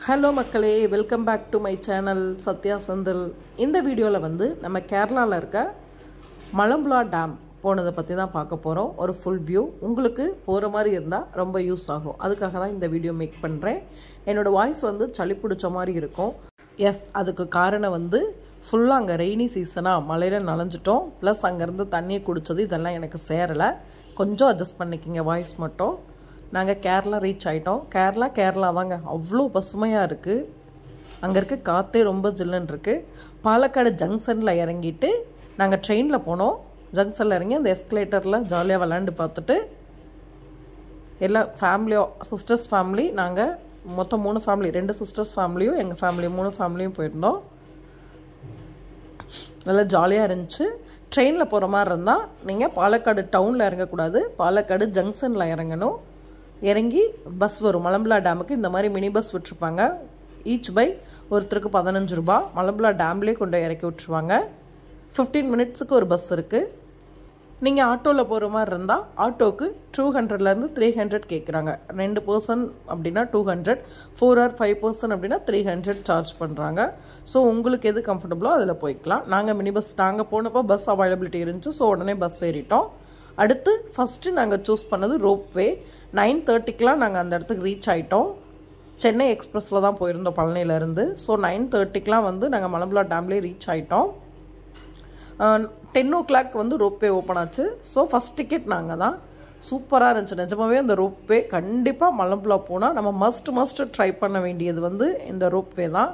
Hello மக்களே, welcome back to my channel Sathya Senthil. இந்த வீடியோவில் வந்து நம்ம கேரளாவில் இருக்க மலம்புழா டேம் போனதை பற்றி தான் பார்க்க போகிறோம். ஒரு ஃபுல் வியூ உங்களுக்கு போகிற மாதிரி இருந்தால் ரொம்ப யூஸ் ஆகும். அதுக்காக தான் இந்த வீடியோ மேக் பண்ணுறேன். என்னோடய வாய்ஸ் வந்து சளி பிடிச்ச மாதிரி இருக்கும். அதுக்கு காரணம் வந்து ஃபுல்லாக அங்கே ரெய்னி சீசனாக மழையில் நனைஞ்சிட்டோம். ப்ளஸ் அங்கேருந்து தண்ணியை குடித்தது இதெல்லாம் எனக்கு சேரலை. கொஞ்சம் அட்ஜஸ்ட் பண்ணிக்கிங்க வாய்ஸ் மட்டும். நாங்கள் கேரளா ரீச் ஆகிட்டோம். கேரளா தாங்க, அவ்வளோ பசுமையாக இருக்குது. அங்கே இருக்க காற்றே ரொம்ப ஜில்லுன்னு இருக்குது. பாலக்காடு ஜங்ஷனில் இறங்கிட்டு நாங்கள் ட்ரெயினில் போனோம். ஜங்ஷனில் இறங்கி அந்த எஸ்கலேட்டரில் ஜாலியாக விளாண்டு பார்த்துட்டு எல்லா ஃபேமிலியும் சிஸ்டர்ஸ் ஃபேமிலி, நாங்கள் மொத்தம் 3 ஃபேமிலி, 2 சிஸ்டர்ஸ் ஃபேமிலியும் எங்கள் ஃபேமிலி 3 ஃபேமிலியும் போயிருந்தோம். நல்லா ஜாலியாக இருந்துச்சு. ட்ரெயினில் போகிற மாதிரி இருந்தால் நீங்கள் பாலக்காடு டவுனில் இறங்கக்கூடாது, பாலக்காடு ஜங்ஷனில் இறங்கணும். இறங்கி பஸ் வரும் மலம்புழா டேமுக்கு. இந்த மாதிரி மினி பஸ் விட்டுருப்பாங்க. ஈச் பை ஒருத்தருக்கு 15 ரூபா. மலம்புழா டேம்லேயே கொண்டு இறக்கி விட்ருவாங்க. 15 மினிட்ஸுக்கு ஒரு பஸ் இருக்குது. நீங்கள் ஆட்டோவில் போகிற மாதிரி இருந்தால் ஆட்டோவுக்கு 200லேருந்து 300 கேட்குறாங்க. 2 பர்சன் அப்படின்னா 200, 4 or 5 பர்சன் அப்படின்னா 300 சார்ஜ் பண்ணுறாங்க. ஸோ உங்களுக்கு எது கம்ஃபர்டபுளோ அதில் போய்க்கலாம். நாங்கள் மினி பஸ், நாங்கள் போனப்போ பஸ் அவைலபிலிட்டி இருந்துச்சு. ஸோ உடனே பஸ் ஏறிட்டோம். அடுத்து ஃபஸ்ட்டு நாங்கள் சூஸ் பண்ணது ரோப்வே. 9:30க்கெலாம் நாங்கள் அந்த இடத்துக்கு ரீச் ஆகிட்டோம். சென்னை எக்ஸ்பிரஸில் தான் போயிருந்தோம் பழனியிலேருந்து. ஸோ 9:30க்கெலாம் வந்து நாங்கள் மலம்புழா டேம்லேயே ரீச் ஆகிட்டோம். 10 o'clock வந்து ரோப்வே ஓப்பன் ஆச்சு. ஸோ ஃபஸ்ட் டிக்கெட் நாங்கள் தான். சூப்பராக இருந்துச்சு நிஜமாகவே. அந்த ரோப்வே கண்டிப்பாக மலம்புழா போனால் நம்ம மஸ்ட் ட்ரை பண்ண வேண்டியது வந்து இந்த ரோப்வே தான்.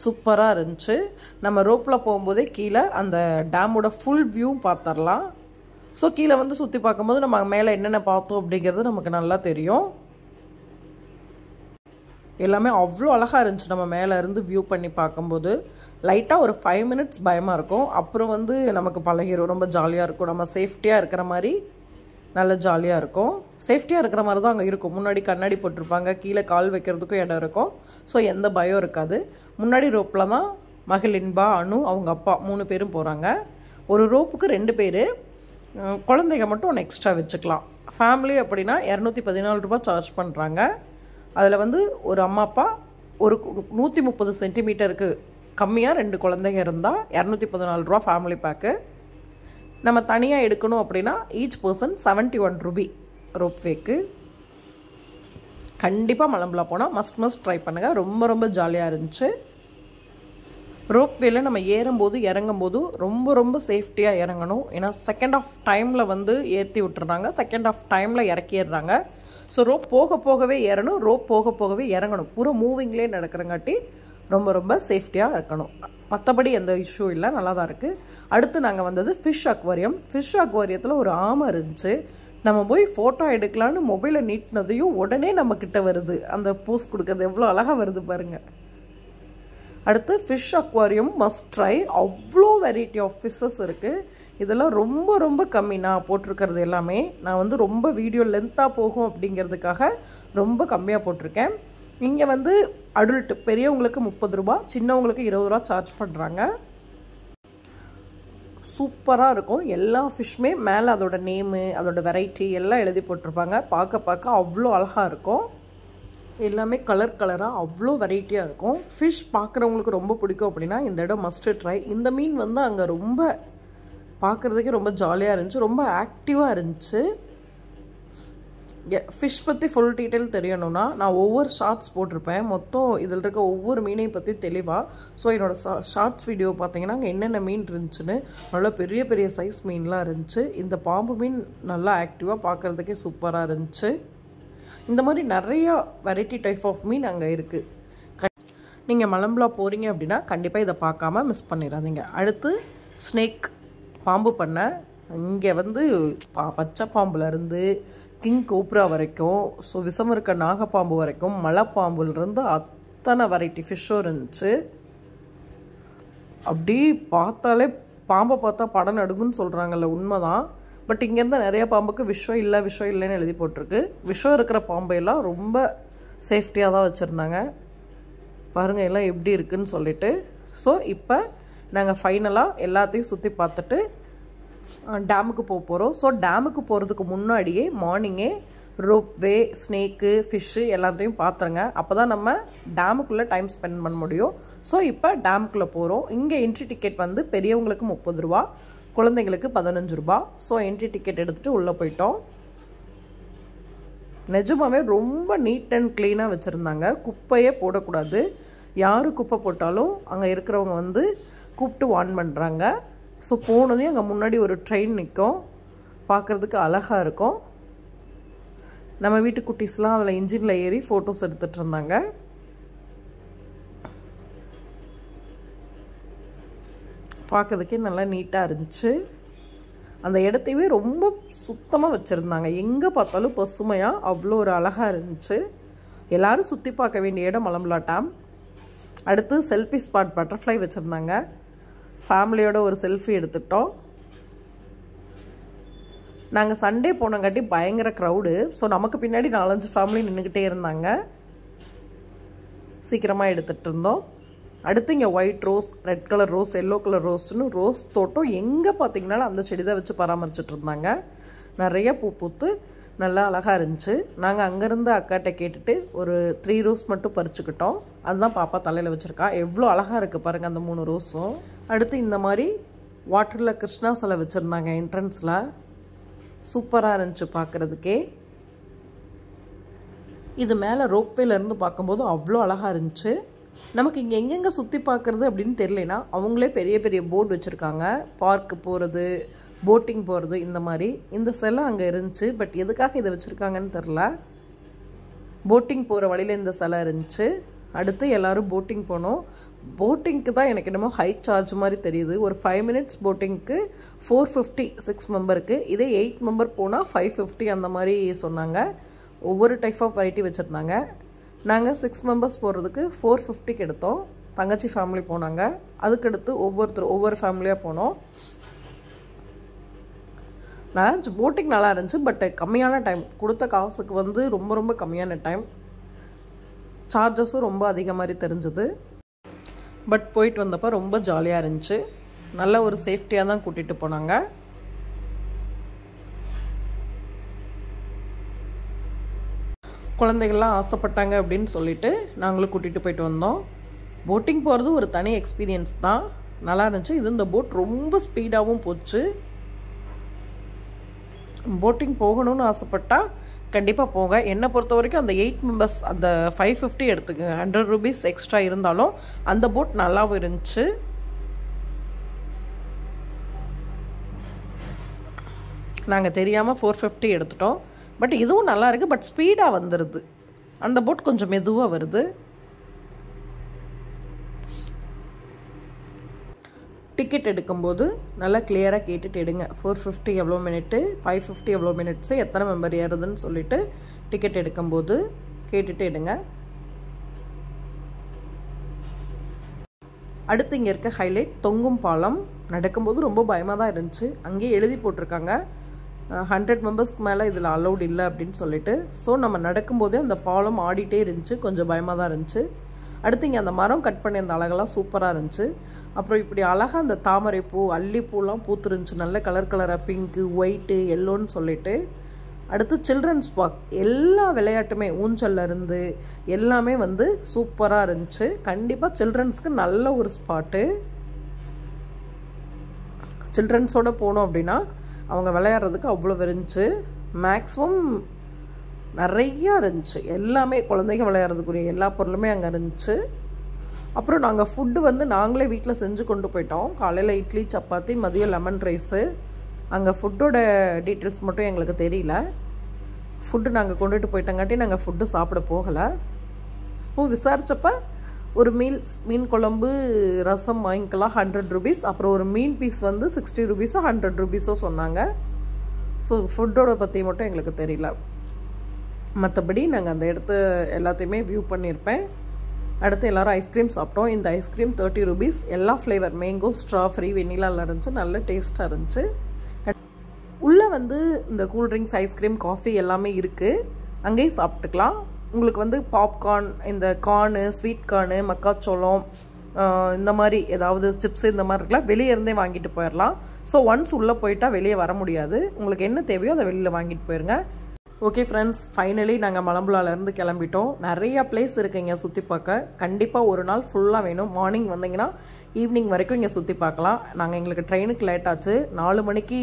சூப்பராக இருந்துச்சு. நம்ம ரோப்பில் போகும்போதே கீழே அந்த டேமோட ஃபுல் வியூ பார்த்துடலாம். ஸோ கீழே வந்து சுற்றி பார்க்கும்போது நம்ம மேலே என்னென்ன பார்த்தோம் அப்படிங்கிறது நமக்கு நல்லா தெரியும். எல்லாமே அவ்வளோ அழகாக இருந்துச்சு. நம்ம மேலே இருந்து வியூ பண்ணி பார்க்கும்போது லைட்டாக ஒரு 5 minutes பயமாக இருக்கும். அப்புறம் வந்து நமக்கு பழகிடும். ரொம்ப ஜாலியாக இருக்கும். நம்ம சேஃப்டியாக இருக்கிற மாதிரி நல்ல ஜாலியாக இருக்கும். சேஃப்டியாக இருக்கிற மாதிரி தான் அங்கே இருக்கும். முன்னாடி கண்ணாடி போட்டிருப்பாங்க. கீழே கால் வைக்கிறதுக்கும் இடம் இருக்கும். ஸோ எந்த பயம் இருக்காது. முன்னாடி ரோப்பில் தான் மகளின்பா, அனு, அவங்க அப்பா 3 பேரும் போகிறாங்க. ஒரு ரோப்புக்கு 2 பேர். குழந்தைங்க மட்டும் ஒன்று எக்ஸ்ட்ரா வச்சுக்கலாம். ஃபேமிலி அப்படின்னா 214 ரூபா சார்ஜ் பண்ணுறாங்க. அதில் வந்து ஒரு அம்மா அப்பா ஒரு 130 சென்டிமீட்டருக்கு கம்மியாக 2 குழந்தைங்க இருந்தால் 214 ரூபா ஃபேமிலி பேக்கு. நம்ம தனியாக எடுக்கணும் அப்படின்னா ஈச் பர்சன் 71 ரூபி ரோப்வேக்கு. கண்டிப்பாக மலம்புழா போனால் மஸ்ட் ட்ரை பண்ணுங்கள். ரொம்ப ஜாலியாக இருந்துச்சு. ரோப்வேல நம்ம ஏறும்போது இறங்கும்போது ரொம்ப சேஃப்டியாக இறங்கணும். ஏன்னா செகண்ட் ஆஃப் டைமில் வந்து ஏற்றி விட்டுறாங்க, செகண்ட் ஆஃப் டைமில் இறக்கிடுறாங்க. ஸோ ரோப் போகவே ஏறணும், ரோப் போகவே இறங்கணும். பூரா மூவிங்லேயே நடக்கிறங்காட்டி ரொம்ப சேஃப்டியாக இருக்கணும். மற்றபடி எந்த இஷ்யூ இல்லை, நல்லா தான் இருக்குது. அடுத்து நாங்கள் வந்தது ஃபிஷ் அக்வாரியம். ஃபிஷ் அக்வாரியத்தில் ஒரு ஆமை இருந்துச்சு. நம்ம போய் ஃபோட்டோ எடுக்கலான்னு மொபைலை நீட்டினதையும் உடனே நம்மக்கிட்ட வருது. அந்த போஸ் கொடுக்குறது எவ்வளோ அழகாக வருது பாருங்கள். அடுத்து ஃபிஷ் அக்வாரியம் மஸ்ட் ட்ரை. அவ்வளோ வெரைட்டி ஆஃப் ஃபிஷ்ஷஸ் இருக்குது. இதெல்லாம் ரொம்ப கம்மி. நான் போட்டிருக்கிறது எல்லாமே நான் வந்து ரொம்ப வீடியோ லென்த்தாக போகும் அப்படிங்கிறதுக்காக ரொம்ப கம்மியாக போட்டிருக்கேன். இங்கே வந்து அடல்ட் பெரியவங்களுக்கு 30 ரூபா, சின்னவங்களுக்கு 20 ரூபா சார்ஜ் பண்ணுறாங்க. சூப்பராக இருக்கும். எல்லா ஃபிஷ்ஷுமே மேலே அதோட நேமு, அதோட வெரைட்டி எல்லாம் எழுதி போட்டிருப்பாங்க. பார்க்க அவ்வளோ அழகாக இருக்கும். எல்லாமே கலராக அவ்வளோ வெரைட்டியாக இருக்கும். ஃபிஷ் பார்க்குறவங்களுக்கு ரொம்ப பிடிக்கும் அப்படின்னா இந்த இடம் மஸ்ட்டு ட்ரை. இந்த மீன் வந்து அங்கே ரொம்ப பார்க்குறதுக்கே ரொம்ப ஜாலியாக இருந்துச்சு, ரொம்ப ஆக்டிவாக இருந்துச்சு. ஃபிஷ் பற்றி ஃபுல் டீட்டெயில் தெரியணும்னா நான் ஒவ்வொரு ஷார்ட்ஸ் போட்டிருப்பேன். மொத்தம் இதில் இருக்க ஒவ்வொரு மீனையும் பற்றி தெளிவாக. ஸோ என்னோடய ஷார்ட்ஸ் வீடியோ பார்த்தீங்கன்னா அங்கே என்னென்ன மீன் இருந்துச்சுன்னு நல்லா பெரிய சைஸ் மீன்லாம் இருந்துச்சு. இந்த பாம்பு மீன் நல்லா ஆக்டிவாக பார்க்குறதுக்கே சூப்பராக இருந்துச்சு. இந்த மாதிரி நிறையா வெரைட்டி டைப் ஆஃப் மீன் அங்கே இருக்குது. நீங்கள் மலம்புழா போகிறீங்க அப்படின்னா கண்டிப்பாக இதை பார்க்காம மிஸ் பண்ணிடாதீங்க. அடுத்து ஸ்னேக் பாம்பு பண்ணை. இங்கே வந்து பச்சை பாம்புலேருந்து கிங் கோப்ரா வரைக்கும், ஸோ விஷம் இருக்க நாகப்பாம்பு வரைக்கும், மலைப்பாம்புலேருந்து அத்தனை வெரைட்டி ஃபிஷ்ஷும் இருந்துச்சு. அப்படி பார்த்தாலே பாம்பை பார்த்தா படம் நடுங்குன்னு சொல்கிறாங்கல்ல, உண்மைதான். பட் இங்கேருந்து நிறைய பாம்புக்கு விஷம் இல்லைன்னு எழுதி போட்டிருக்கு. விஷம் இருக்கிற பாம்பையெல்லாம் ரொம்ப சேஃப்டியாக தான் வச்சுருந்தாங்க. பாருங்கள் எல்லாம் எப்படி இருக்குதுன்னு சொல்லிட்டு. ஸோ இப்போ நாங்கள் ஃபைனலாக எல்லாத்தையும் சுற்றி பார்த்துட்டு டேமுக்கு போகிறோம். ஸோ டேமுக்கு போகிறதுக்கு முன்னாடியே மார்னிங்கே ரோப்வே, ஸ்னேக்கு, ஃபிஷ்ஷு எல்லாத்தையும் பார்த்துருங்க. அப்போ தான் நம்ம டேமுக்குள்ளே டைம் ஸ்பெண்ட் பண்ண முடியும். ஸோ இப்போ டேமுக்குள்ளே போகிறோம். இங்கே என்ட்ரி டிக்கெட் வந்து பெரியவங்களுக்கு 30 ரூபா, குழந்தைங்களுக்கு 15 ரூபா. ஸோ என்ட்ரி டிக்கெட் எடுத்துகிட்டு உள்ளே போயிட்டோம். நிஜமாகவே ரொம்ப நீட் அண்ட் க்ளீனாக வச்சுருந்தாங்க. குப்பையே போடக்கூடாது. யார் குப்பை போட்டாலும் அங்கே இருக்கிறவங்க வந்து கூப்பிட்டு வார்ன் பண்ணுறாங்க. ஸோ போனதையும் அங்கே முன்னாடி ஒரு ட்ரெயின் நிற்கும், பார்க்குறதுக்கு அழகாக இருக்கும். நம்ம வீட்டு குட்டீஸ்லாம் அதில் இன்ஜினில் ஏறி ஃபோட்டோஸ் எடுத்துகிட்டு இருந்தாங்க. பார்க்கறதுக்கே நல்லா நீட்டாக இருந்துச்சு. அந்த இடத்தையே ரொம்ப சுத்தமாக வச்சுருந்தாங்க. எங்கே பார்த்தாலும் பசுமையாக அவ்வளோ ஒரு அழகாக இருந்துச்சு. எல்லோரும் சுற்றி பார்க்க வேண்டிய இடம் மலம்பலா டேம். அடுத்து செல்ஃபி ஸ்பாட் பட்டர்ஃப்ளை வச்சுருந்தாங்க. ஃபேமிலியோட ஒரு செல்ஃபி எடுத்துட்டோம். நாங்கள் சண்டே போனங்காட்டி பயங்கர க்ரௌடு. ஸோ நமக்கு பின்னாடி 4-5 ஃபேமிலி நின்றுக்கிட்டே இருந்தாங்க. சீக்கிரமாக எடுத்துகிட்டு இருந்தோம். அடுத்து இங்கே white rose, red colour rose, yellow colour ரோஸ்னு ரோஸ் தோட்டம் எங்கே பார்த்திங்கனாலும் அந்த செடி தான் வச்சு பராமரிச்சுட்டு இருந்தாங்க. நிறைய பூ பூத்து நல்லா அழகாக இருந்துச்சு. நாங்கள் அங்கேருந்து அக்காட்ட கேட்டுட்டு ஒரு 3 ரோஸ் மட்டும் பறிச்சுக்கிட்டோம். அதுதான் பாப்பா தலையில் வச்சுருக்கா. எவ்வளோ அழகாக இருக்குது பாருங்கள் அந்த 3 ரோஸும். அடுத்து இந்த மாதிரி வாட்டரில் கிருஷ்ணா சிலை வச்சுருந்தாங்க என்ட்ரன்ஸில். சூப்பராக இருந்துச்சு பார்க்குறதுக்கே. இது மேலே ரோப்வேலேருந்து பார்க்கும்போது அவ்வளோ அழகாக இருந்துச்சு. நமக்கு இங்கே எங்கெங்கே சுற்றி பார்க்குறது அப்படின்னு தெரியலனா அவங்களே பெரிய பெரிய போர்டு வச்சுருக்காங்க. பார்க்கு போகிறது, போட்டிங் போகிறது, இந்த மாதிரி. இந்த சிலை அங்கே இருந்துச்சு. பட் எதுக்காக இதை வச்சுருக்காங்கன்னு தெரில. போட்டிங் போகிற வழியில் இந்த சிலை இருந்துச்சு. அடுத்து எல்லோரும் போட்டிங் போனோம். போட்டிங்க்கு தான் எனக்கு என்னமோ ஹை சார்ஜ் மாதிரி தெரியுது. ஒரு 5 மினிட்ஸ் போட்டிங்க்கு 450 6 மெம்பருக்கு. இதே 8 மெம்பர் போனால் 550 அந்த மாதிரி சொன்னாங்க. ஒவ்வொரு டைப் ஆஃப் வெரைட்டி வச்சுருந்தாங்க. நாங்கள் 6 மெம்பர்ஸ் போகிறதுக்கு 450க்கு எடுத்தோம். தங்கச்சி ஃபேமிலி போனாங்க. அதுக்கடுத்து ஒவ்வொரு ஃபேமிலியாக போனோம். நல்லா இருந்துச்சு. போட்டிங் நல்லா இருந்துச்சு. பட் கம்மியான டைம், கொடுத்த காசுக்கு வந்து ரொம்ப ரொம்ப கம்மியான டைம். சார்ஜஸும் ரொம்ப அதிக மாதிரி தெரிஞ்சுது. பட் போயிட்டு வந்தப்போ ரொம்ப ஜாலியாக இருந்துச்சு. நல்ல ஒரு சேஃப்டியாக தான் கூட்டிகிட்டு போனாங்க. குழந்தைகள்லாம் ஆசைப்பட்டாங்க அப்படின்னு சொல்லிட்டு நாங்களும் கூட்டிகிட்டு போயிட்டு வந்தோம். போட்டிங் போகிறது ஒரு தனி எக்ஸ்பீரியன்ஸ் தான். நல்லா இருந்துச்சு. இது இந்த போட் ரொம்ப ஸ்பீடாகவும் போச்சு. போட்டிங் போகணும்னு ஆசைப்பட்டால் கண்டிப்பாக போங்க. என்னை பொறுத்த வரைக்கும் அந்த 8 மெம்பர்ஸ் அந்த 550 எடுத்துக்கு 100 ரூபீஸ் எக்ஸ்ட்ரா இருந்தாலும் அந்த போட் நல்லாவும் இருந்துச்சு. நாங்கள் தெரியாமல் 450 எடுத்துட்டோம். பட் இதுவும் நல்லா இருக்குது. பட் ஸ்பீடாக வந்துடுது. அந்த போட் கொஞ்சம் மெதுவாக வருது. டிக்கெட் எடுக்கும்போது நல்லா கிளியராக கேட்டுட்டு எடுங்க. 450 எவ்வளோ மினிட்டு, 550 எவ்வளோ மினிட்ஸு, எத்தனை மெம்பர் ஏறுதுன்னு சொல்லிவிட்டு டிக்கெட் எடுக்கும்போது கேட்டுட்டு எடுங்க. அடுத்து இங்கே இருக்க ஹைலைட் தொங்கும் பாலம். நடக்கும்போது ரொம்ப பயமாக தான் இருந்துச்சு. அங்கேயே எழுதி போட்டிருக்காங்க 100 மெம்பர்ஸ்க்கு மேலே இதில் அலௌட் இல்லை அப்படின்னு சொல்லிட்டு. ஸோ நம்ம நடக்கும்போதே அந்த பாலம் ஆடிட்டே இருந்துச்சு. கொஞ்சம் பயமாக தான் இருந்துச்சு. அடுத்து இங்கே அந்த மரம் கட் பண்ணி அந்த அழகெல்லாம் சூப்பராக இருந்துச்சு. அப்புறம் இப்படி அழகாக அந்த தாமரைப்பூ, அல்லிப்பூலாம் பூத்துருந்துச்சு. நல்ல கலர் கலராக பிங்க்கு, ஒயிட்டு, எல்லோன்னு சொல்லிட்டு. அடுத்து சில்ட்ரன்ஸ் பார்க். எல்லா விளையாட்டுமே ஊஞ்சல்லேருந்து எல்லாமே வந்து சூப்பராக இருந்துச்சு. கண்டிப்பாக சில்ட்ரன்ஸ்க்கு நல்ல ஒரு ஸ்பாட்டு. சில்ட்ரன்ஸோடு போனோம் அப்படின்னா அவங்க விளையாடுறதுக்கு அவ்வளோ இருந்துச்சு. மேக்ஸிமம் நிறையா இருந்துச்சு. எல்லாமே குழந்தைங்க விளையாடுறதுக்குரிய எல்லா பொருளுமே அங்கே இருந்துச்சு. அப்புறம் நாங்கள் ஃபுட்டு வந்து நாங்களே வீட்டில் செஞ்சு கொண்டு போயிட்டோம். காலையில் இட்லி, சப்பாத்தி, மதியம் லெமன் ரைஸு. அங்கே ஃபுட்டோட டீட்டெயில்ஸ் மட்டும் எங்களுக்கு தெரியல. ஃபுட்டு நாங்கள் கொண்டுட்டு போயிட்டங்காட்டி நாங்கள் ஃபுட்டு சாப்பிட போகலை. விசாரித்தப்போ ஒரு மீன் குழம்பு, ரசம் வாங்கிக்கலாம் 100 ரூபீஸ். அப்புறம் ஒரு மீன் பீஸ் வந்து 60 ரூபீஸோ 100 ரூபீஸோ சொன்னாங்க. ஸோ ஃபுட்டோட பற்றி மட்டும் எங்களுக்கு தெரியல. மற்றபடி நாங்கள் அந்த இடத்த எல்லாத்தையுமே வியூ பண்ணியிருப்பேன். அடுத்து எல்லோரும் ஐஸ்கிரீம் சாப்பிட்டோம். இந்த ஐஸ்கிரீம் 30 ரூபீஸ். எல்லா ஃப்ளேவர், மேங்கோ, ஸ்ட்ராபெரி, வெண்ணிலாவில் இருந்துச்சு. நல்ல டேஸ்ட்டாக இருந்துச்சு. உள்ளே வந்து இந்த கூல்ட்ரிங்க்ஸ், ஐஸ்கிரீம், காஃபி எல்லாமே இருக்குது. அங்கேயும் சாப்பிட்டுக்கலாம். உங்களுக்கு வந்து பாப்கார்ன், இந்த கார்னு, ஸ்வீட் கார்னு, மக்காச்சோளம், இந்த மாதிரி ஏதாவது சிப்ஸு இந்த மாதிரி இருக்கலாம். வெளியே இருந்தே வாங்கிட்டு போயிடலாம். ஸோ ஒன்ஸ் உள்ளே போயிட்டால் வெளியே வர முடியாது. உங்களுக்கு என்ன தேவையோ அதை வெளியில் வாங்கிட்டு போயிருங்க. ஓகே ஃப்ரெண்ட்ஸ், ஃபைனலி நாங்கள் மலம்புலாலேருந்து கிளம்பிட்டோம். நிறையா பிளேஸ் இருக்குது இங்கே சுற்றி பார்க்க. கண்டிப்பாக ஒரு நாள் ஃபுல்லாக வேணும். மார்னிங் வந்தீங்கன்னா ஈவினிங் வரைக்கும் இங்கே சுற்றி பார்க்கலாம். எங்களுக்கு ட்ரெயினுக்கு லேட் ஆச்சு. 4 மணிக்கு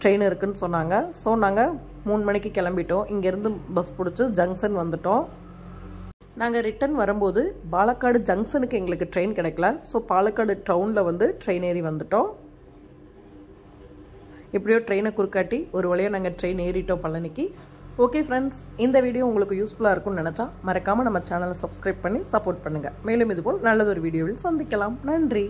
ட்ரெயின் இருக்குதுன்னு சொன்னாங்க. ஸோ நாங்கள் 3 மணிக்கு கிளம்பிட்டோம். இங்கேருந்து பஸ் பிடிச்சி ஜங்ஷன் வந்துட்டோம். நாங்கள் ரிட்டன் வரும்போது பாலக்காடு ஜங்ஷனுக்கு எங்களுக்கு ட்ரெயின் கிடைக்கல. ஸோ பாலக்காடு டவுனில் வந்து ட்ரெயின் ஏறி வந்துட்டோம். எப்படியோ ட்ரெயினை குறுக்காட்டி ஒரு வழியாக நாங்கள் ட்ரெயின் ஏறிட்டோம் பழனிக்கு. ஓகே ஃப்ரெண்ட்ஸ், இந்த வீடியோ உங்களுக்கு யூஸ்ஃபுல்லாக இருக்கும்னு நினச்சா மறக்காமல் நம்ம சேனலை சப்ஸ்கிரைப் பண்ணி சப்போர்ட் பண்ணுங்கள். மேலும் இதுபோல் நல்லதொரு வீடியோவில் சந்திக்கலாம். நன்றி.